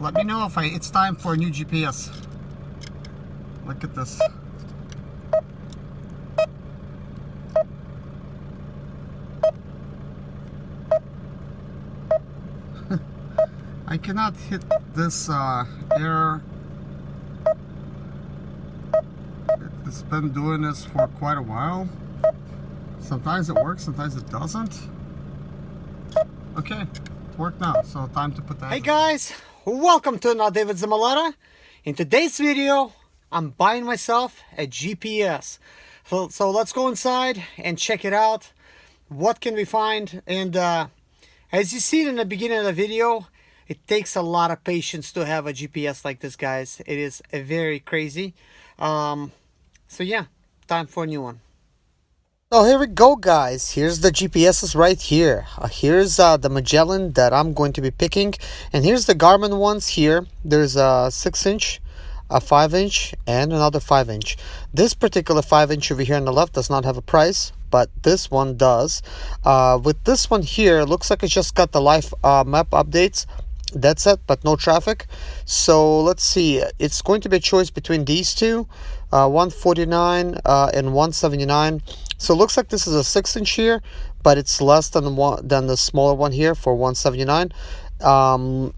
Let me know if it's time for a new GPS. Look at this. I cannot hit this error. It's been doing this for quite a while. Sometimes it works, sometimes it doesn't. Okay, it worked now, so time to put that. Hey guys, welcome to another day with Zimaleta. In today's video, I'm buying myself a GPS. So let's go inside and check it out. What can we find? And as you see in the beginning of the video, it takes a lot of patience to have a GPS like this, guys. It is very crazy. So yeah, time for a new one. So here we go, guys. Here's the GPSs right here. Here's the Magellan that I'm going to be picking, and here's the Garmin ones here. There's a 6-inch, a 5-inch, and another 5-inch. This particular 5-inch over here on the left does not have a price, but this one does. With this one here, it looks like it's just got the live map updates. That's it, but no traffic. So let's see, it's going to be a choice between these two, 149 and 179. So it looks like this is a 6-inch here, but it's less than the smaller one here for 179.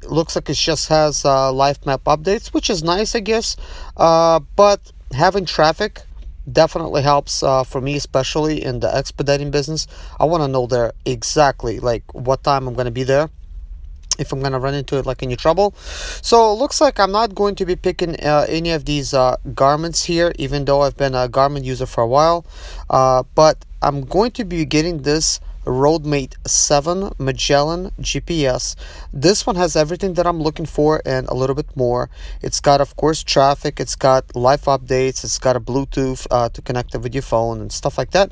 Looks like it just has live map updates, which is nice, I guess. But having traffic definitely helps for me, especially in the expediting business. I want to know there exactly like what time I'm going to be there, if I'm gonna run into it like any trouble. So it looks like I'm not going to be picking any of these Garmins here, even though I've been a Garmin user for a while. But I'm going to be getting this RoadMate 7 Magellan GPS. This one has everything that I'm looking for and a little bit more. It's got, of course, traffic. It's got live updates. It's got a Bluetooth to connect it with your phone and stuff like that.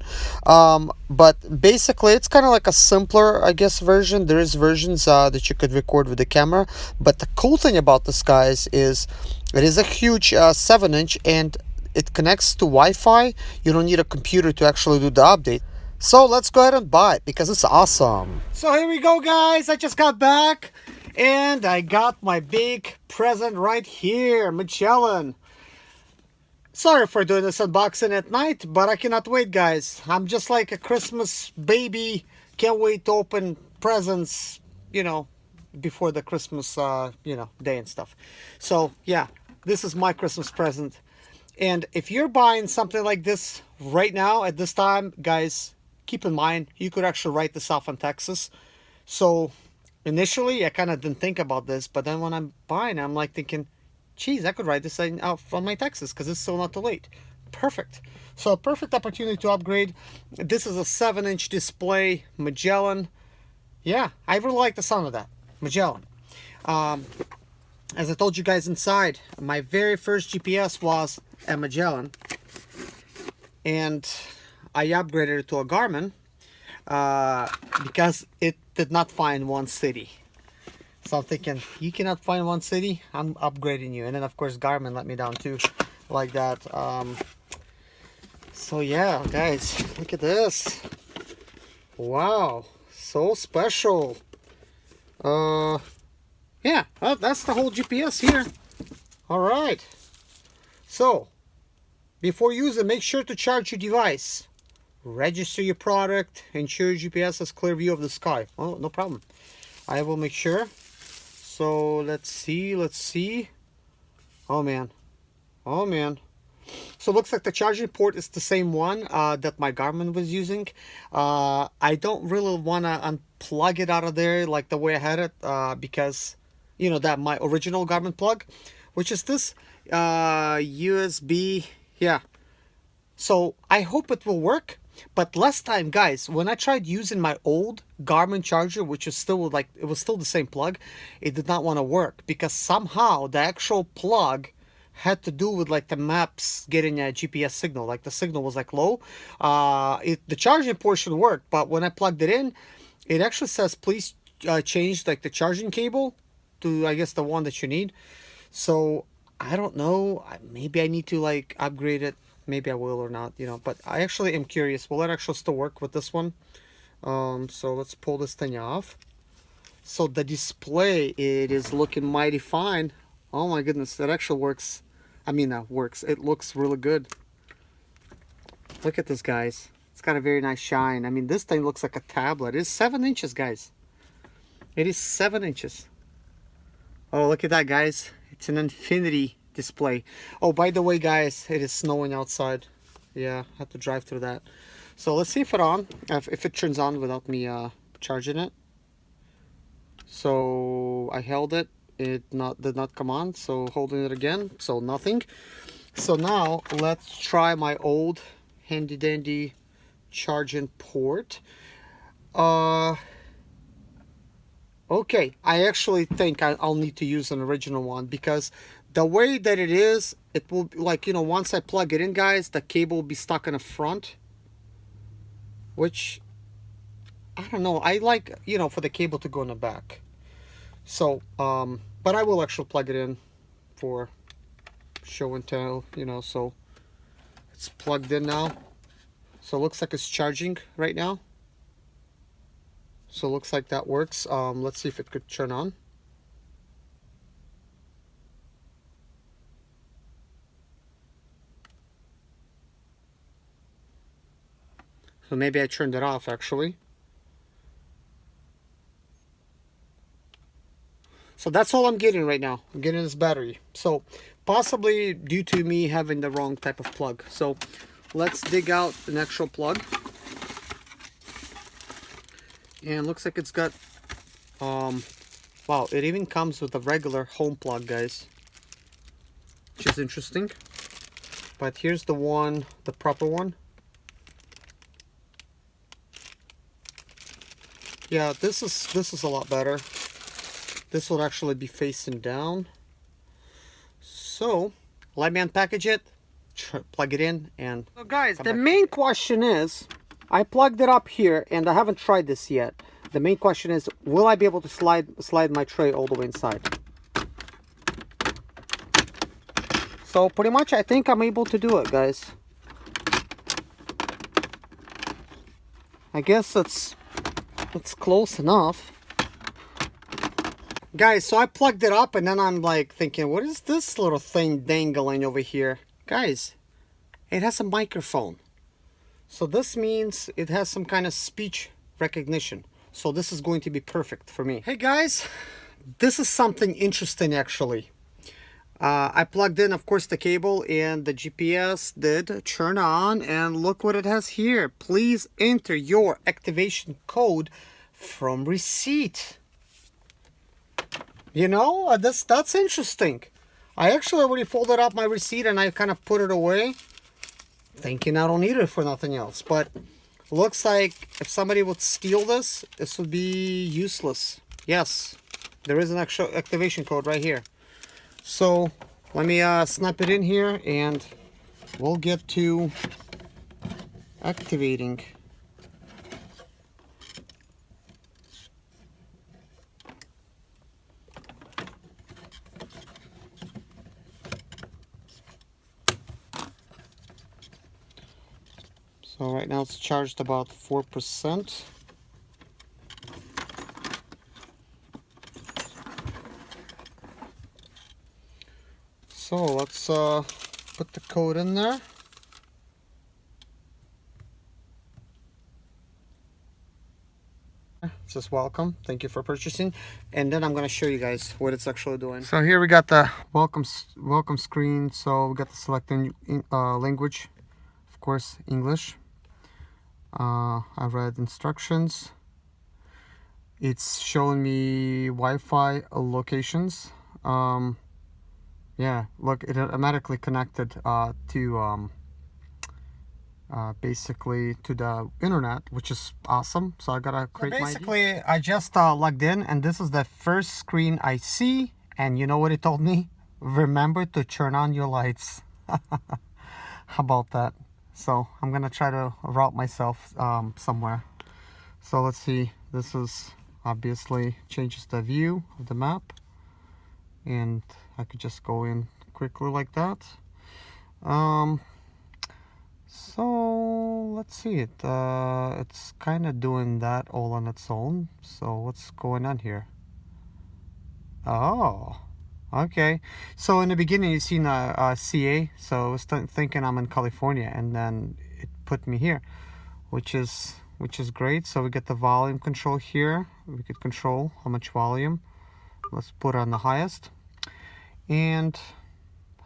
But basically, it's kind of like a simpler, I guess, version. There is versions that you could record with the camera. But the cool thing about this, guys, is it is a huge 7-inch and it connects to Wi-Fi. You don't need a computer to actually do the update. So let's go ahead and buy it because it's awesome. So here we go, guys. I just got back and I got my big present right here, Magellan. Sorry for doing this unboxing at night, but I cannot wait, guys. I'm just like a Christmas baby. Can't wait to open presents, you know, before the Christmas, day and stuff. So yeah, this is my Christmas present. And if you're buying something like this right now at this time, guys, keep in mind, you could actually write this off in Texas. So initially, I kind of didn't think about this, but then when I'm buying, I'm like thinking, geez, I could write this out from my Texas because it's still not too late. Perfect. So a perfect opportunity to upgrade. This is a 7-inch display Magellan. Yeah, I really like the sound of that. Magellan. As I told you guys inside, my very first GPS was a Magellan. And I upgraded it to a Garmin because it did not find one city. So I'm thinking, you cannot find one city, I'm upgrading you. And then of course Garmin let me down too, like that. So yeah, guys, look at this. Wow, so special. Yeah, well, that's the whole GPS here. All right. So before using, make sure to charge your device. Register your product. Ensure your GPS has clear view of the sky. Oh, no problem. I will make sure. So let's see. Oh man. So it looks like the charging port is the same one that my Garmin was using. I don't really want to unplug it out of there like the way I had it because, you know, that my original Garmin plug, which is this USB. Yeah. So I hope it will work. But last time, guys, when I tried using my old Garmin charger, which is still like, it was still the same plug, it did not want to work because somehow the actual plug had to do with like the maps getting a GPS signal. Like the signal was like low. The charging portion worked, but when I plugged it in, it actually says please change like the charging cable to, I guess, the one that you need. So I don't know. Maybe I need to like upgrade it. Maybe I will or not, you know, but I actually am curious. Will it actually still work with this one? So let's pull this thing off. So the display, it is looking mighty fine. Oh my goodness, that actually works. I mean, it looks really good. Look at this, guys. It's got a very nice shine. I mean, this thing looks like a tablet. It's 7 inches, guys. It is 7 inches. Oh, look at that, guys. It's an infinity display. Oh, by the way, guys, it is snowing outside. Yeah, I have to drive through that. So let's see if it turns on without me charging it. So I held it. It did not come on. So holding it again. So nothing. So now let's try my old handy dandy charging port. Okay, I actually think I'll need to use an original one, because the way that it is, it will, like, you know, once I plug it in, guys, the cable will be stuck in the front, which, I don't know, I like, you know, for the cable to go in the back. So, but I will actually plug it in for show and tell, you know. So it's plugged in now. So it looks like it's charging right now. So it looks like that works. Let's see if it could turn on. So maybe I turned it off, actually. So that's all I'm getting right now. I'm getting this battery. So possibly due to me having the wrong type of plug. So let's dig out an actual plug. And looks like it's got, wow, it even comes with a regular home plug, guys, which is interesting. But here's the one, the proper one. Yeah, this is a lot better. This will actually be facing down. So let me unpackage it, plug it in, and so guys, the main question is, I plugged it up here and I haven't tried this yet. The main question is, will I be able to slide my tray all the way inside? So pretty much I think I'm able to do it, guys. I guess it's close enough. Guys, so I plugged it up and then I'm like thinking, what is this little thing dangling over here? Guys, it has a microphone. So this means it has some kind of speech recognition. So this is going to be perfect for me. Hey guys, this is something interesting actually. I plugged in, of course, the cable, and the GPS did turn on, and look what it has here. Please enter your activation code from receipt. You know, that's interesting. I actually already folded up my receipt and I kind of put it away, thinking I don't need it for nothing else. But looks like if somebody would steal this, this would be useless. Yes, there is an actual activation code right here. So let me snap it in here and we'll get to activating. So right now it's charged about 4%. So let's put the code in there. It says welcome, thank you for purchasing, and then I'm going to show you guys what it's actually doing. So here we got the welcome screen. So we got the selecting language, of course, English. I read instructions. It's showing me Wi-Fi locations. Yeah, look, it automatically connected to basically to the internet, which is awesome. So I gotta create my basically I just logged in, and this is the first screen I see, and you know what it told me? Remember to turn on your lights. How about that? So I'm gonna try to route myself somewhere. So let's see, this is obviously changes the view of the map, and I could just go in quickly like that. So let's see it. It's kind of doing that all on its own. So what's going on here? Oh, okay. So in the beginning, you seen CA, so I was thinking I'm in California, and then it put me here, which is great. So we get the volume control here. We could control how much volume. Let's put it on the highest. And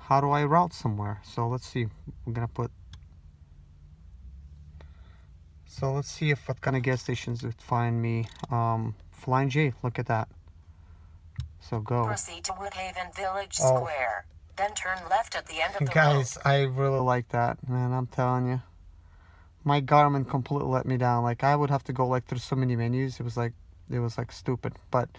how do I route somewhere? So let's see. We're gonna put. So let's see if what kind of gas stations would find me. Flying J. Look at that. So go. Proceed to Woodhaven Village Square. Then turn left at the end of the Guys, road. I really like that, man. I'm telling you. My Garmin completely let me down. Like, I would have to go like through so many menus. It was like stupid. But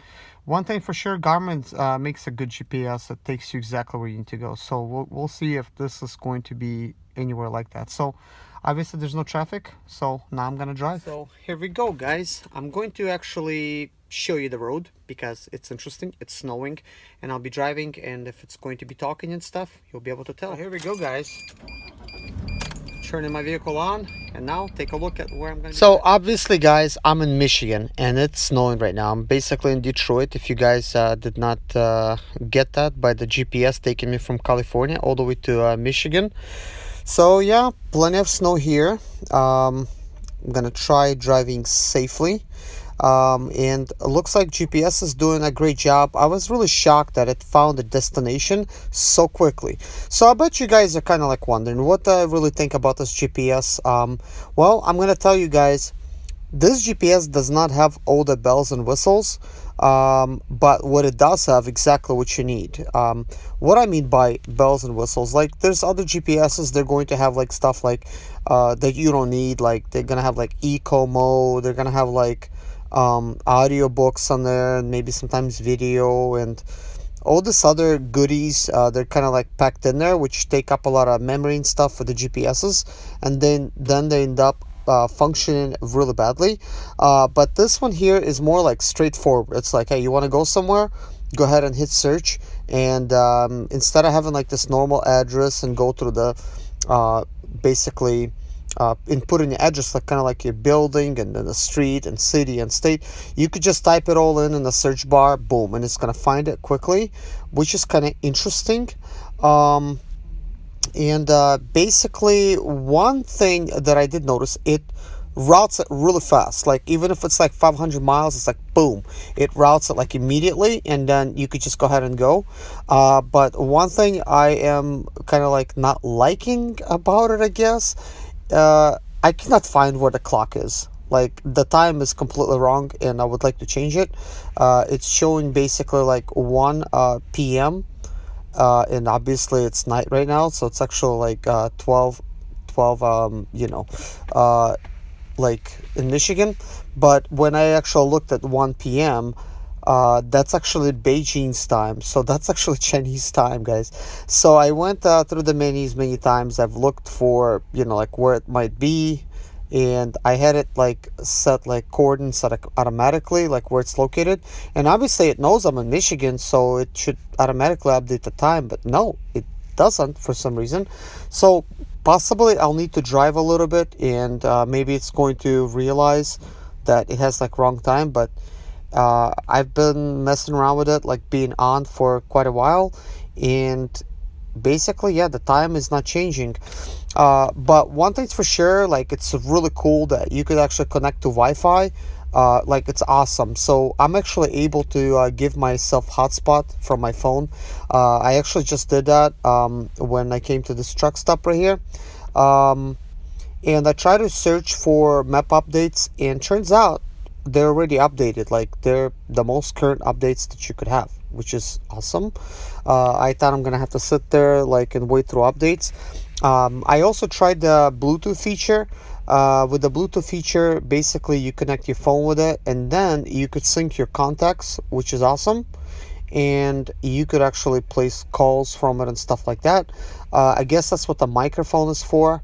one thing for sure, Garmin makes a good GPS that takes you exactly where you need to go. So we'll see if this is going to be anywhere like that. So obviously there's no traffic, so now I'm gonna drive. So here we go, guys. I'm going to actually show you the road because it's interesting. It's snowing and I'll be driving, and if it's going to be talking and stuff, you'll be able to tell. So here we go, guys. Turning my vehicle on, and now take a look at where I'm going to be. So obviously, guys, I'm in Michigan and it's snowing right now. I'm basically in Detroit. If you guys did not get that by the GPS taking me from California all the way to Michigan. So yeah, plenty of snow here. I'm gonna try driving safely. And it looks like GPS is doing a great job. I was really shocked that it found the destination so quickly. So I bet you guys are kind of like wondering what I really think about this GPS. Well, I'm gonna tell you guys, this GPS does not have all the bells and whistles, but what it does have exactly what you need. What I mean by bells and whistles, like there's other GPSs, they're going to have like stuff like that you don't need. Like they're gonna have like eco mode, they're gonna have like audio books on there, and maybe sometimes video and all this other goodies. They're kind of like packed in there, which take up a lot of memory and stuff for the GPSs, and then they end up functioning really badly. But this one here is more like straightforward. It's like, hey, you want to go somewhere, go ahead and hit search, and instead of having like this normal address and go through the basically input in your address, like kind of like your building and then the street and city and state, you could just type it all in the search bar, boom, and it's gonna find it quickly, which is kind of interesting. Basically one thing that I did notice, it routes it really fast. Like even if it's like 500 miles, it's like boom, it routes it like immediately, and then you could just go ahead and go. But one thing I am kind of like not liking about it, I guess, I cannot find where the clock is. Like the time is completely wrong, and I would like to change it. It's showing basically like 1 p.m. And obviously it's night right now, so it's actually like 12 like in Michigan. But when I actually looked at 1 p.m., that's actually Beijing's time, so that's actually Chinese time, guys. So I went through the menus many times. I've looked for like where it might be, and I had it like set like coordinates automatically, like where it's located, and obviously it knows I'm in Michigan, so it should automatically update the time, but no, it doesn't for some reason. So possibly I'll need to drive a little bit, and maybe it's going to realize that it has like wrong time. But I've been messing around with it, like being on for quite a while, and basically, yeah, the time is not changing. But one thing's for sure, like it's really cool that you could actually connect to Wi-Fi. Like it's awesome. So I'm actually able to give myself hotspot from my phone. I actually just did that when I came to this truck stop right here. And I try to search for map updates, and turns out they're already updated. Like they're the most current updates that you could have, which is awesome. I thought I'm gonna have to sit there like and wait through updates. I also tried the Bluetooth feature. With the Bluetooth feature, basically you connect your phone with it, and then you could sync your contacts, which is awesome, and you could actually place calls from it and stuff like that. I guess that's what the microphone is for,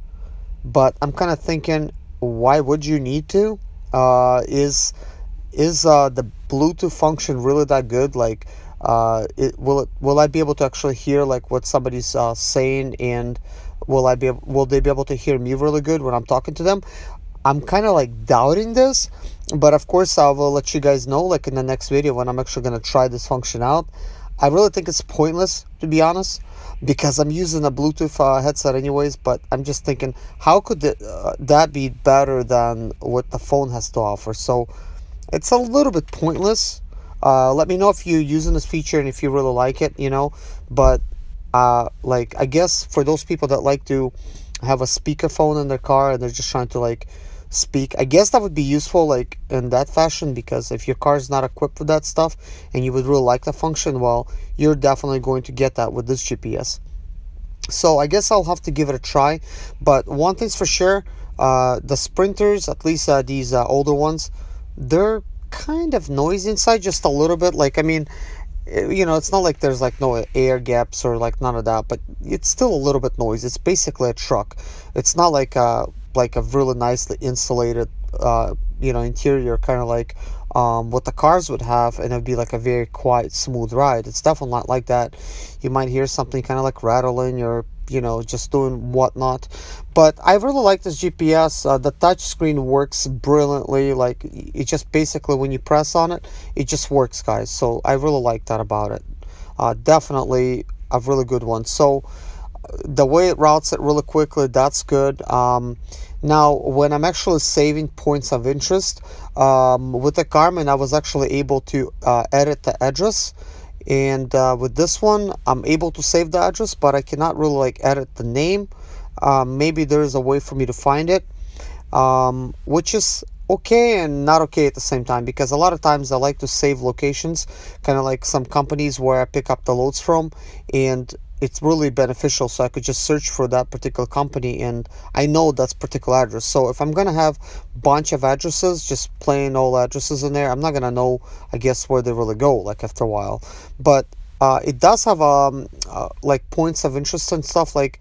but I'm kind of thinking, why would you need to? Is the Bluetooth function really that good? Like, will I be able to actually hear like what somebody's saying, and will they be able to hear me really good when I'm talking to them? I'm kind of like doubting this, but of course I will let you guys know like in the next video when I'm actually going to try this function out. I really think it's pointless, to be honest, because I'm using a Bluetooth headset anyways, but I'm just thinking, how could that be better than what the phone has to offer? So it's a little bit pointless. Let me know if you're using this feature and if you really like it, you know. But like, I guess for those people that like to have a speakerphone in their car and they're just trying to like speak, I guess that would be useful like in that fashion, because if your car is not equipped with that stuff and you would really like the function, well, you're definitely going to get that with this GPS. So I guess I'll have to give it a try. But one thing's for sure, the Sprinters, at least these older ones, they're kind of noisy inside, just a little bit. Like, I mean, you know, it's not like there's like no air gaps or like none of that, but it's still a little bit noisy. It's basically a truck. It's not like a really nicely insulated you know, interior, kind of like what the cars would have, and it would be like a very quiet, smooth ride. It's definitely not like that. You might hear something kind of like rattling or, you know, just doing whatnot. But I really like this GPS. The touch screen works brilliantly. Like, it just basically, when you press on it, it just works, guys. So I really like that about it. Definitely a really good one. So the way it routes it really quickly, that's good. Now, when I'm actually saving points of interest, with the Garmin, I was actually able to edit the address. And with this one, I'm able to save the address, but I cannot really like edit the name. Maybe there is a way for me to find it, which is okay and not okay at the same time, because a lot of times I like to save locations, kind of like some companies where I pick up the loads from, and it's really beneficial, so I could just search for that particular company and I know that's particular address. So if I'm gonna have a bunch of addresses, just plain old addresses in there, I'm not gonna know, I guess, where they really go like after a while. But it does have like points of interest and stuff. Like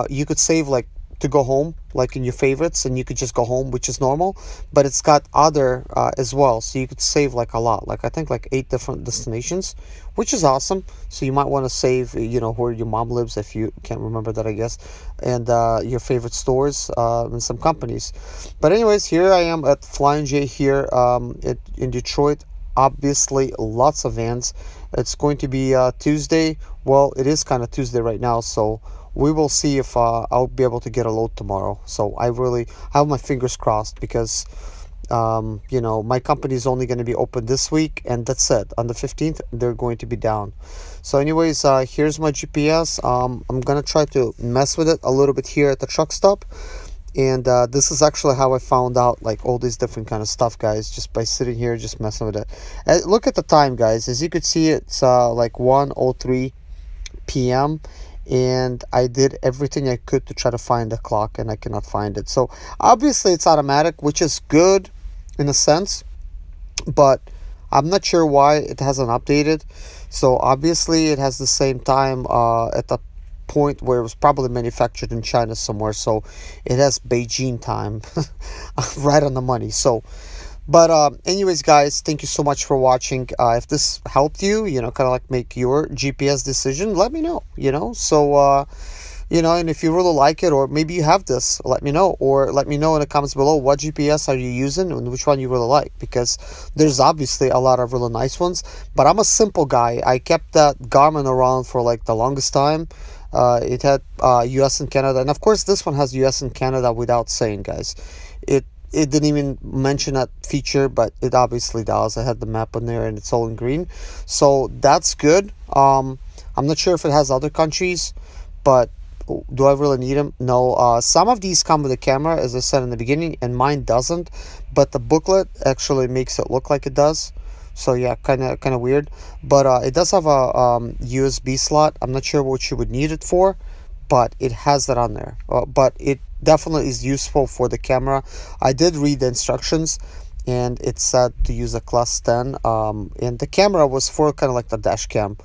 you could save like to go home, like in your favorites, and you could just go home, which is normal. But it's got other as well, so you could save like a lot, like I think like 8 different destinations, which is awesome. So you might want to save, you know, where your mom lives, if you can't remember that, I guess, and your favorite stores and some companies. But anyways, here I am at Flying J here in Detroit. Obviously lots of vans. It's going to be Tuesday. Well, it is kind of Tuesday right now, so we will see if I'll be able to get a load tomorrow. So I really have my fingers crossed, because you know, my company is only going to be open this week, and that's it. On the 15th, they're going to be down. So anyways, here's my GPS. I'm going to try to mess with it a little bit here at the truck stop. And this is actually how I found out like all these different kind of stuff, guys, just by sitting here just messing with it. Look at the time, guys. As you could see, it's like 1:03 p.m. and I did everything I could to try to find the clock, and I cannot find it. So obviously it's automatic, which is good in a sense, but I'm not sure why it hasn't updated. So obviously it has the same time at the point where it was probably manufactured in China somewhere, so it has Beijing time right on the money. So but anyways, guys, thank you so much for watching. If this helped you, you know, kind of like make your GPS decision, let me know, you know. So you know, and if you really like it, or maybe you have this, let me know, or let me know in the comments below what GPS are you using and which one you really like, because there's obviously a lot of really nice ones. But I'm a simple guy. I kept that Garmin around for like the longest time. It had US and Canada, and of course this one has US and Canada without saying, guys. It didn't even mention that feature, but it obviously does. I had the map on there and it's all in green, so that's good. I'm not sure if it has other countries, but do I really need them? No. Some of these come with a camera, as I said in the beginning, and mine doesn't, but the booklet actually makes it look like it does. So yeah, kind of weird. But it does have a USB slot. I'm not sure what you would need it for, but it has that on there. But it definitely is useful for the camera. I did read the instructions, and it said to use a class 10, and the camera was for kind of like the dash cam,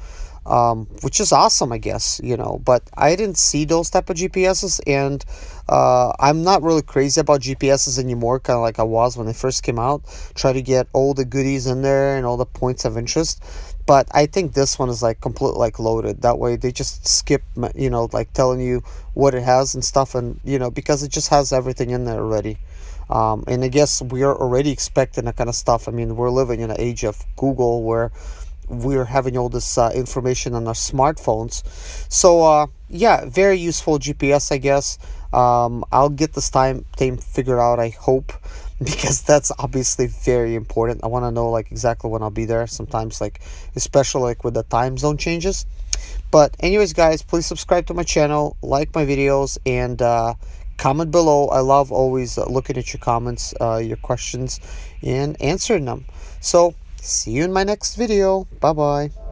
which is awesome, I guess, you know. But I didn't see those type of GPSs, and I'm not really crazy about GPSs anymore, kind of like I was when they first came out. Try to get all the goodies in there and all the points of interest. But I think this one is like completely like loaded. That way they just skip, you know, like telling you what it has and stuff, and you know, because it just has everything in there already. And I guess we are already expecting that kind of stuff. I mean, we're living in an age of Google where we're having all this information on our smartphones. So yeah, very useful GPS, I guess. I'll get this time figured out, I hope, because that's obviously very important. I want to know like exactly when I'll be there. Sometimes, like especially like with the time zone changes. But anyways, guys, please subscribe to my channel, like my videos, and comment below. I love always looking at your comments, your questions, and answering them. So see you in my next video. Bye bye.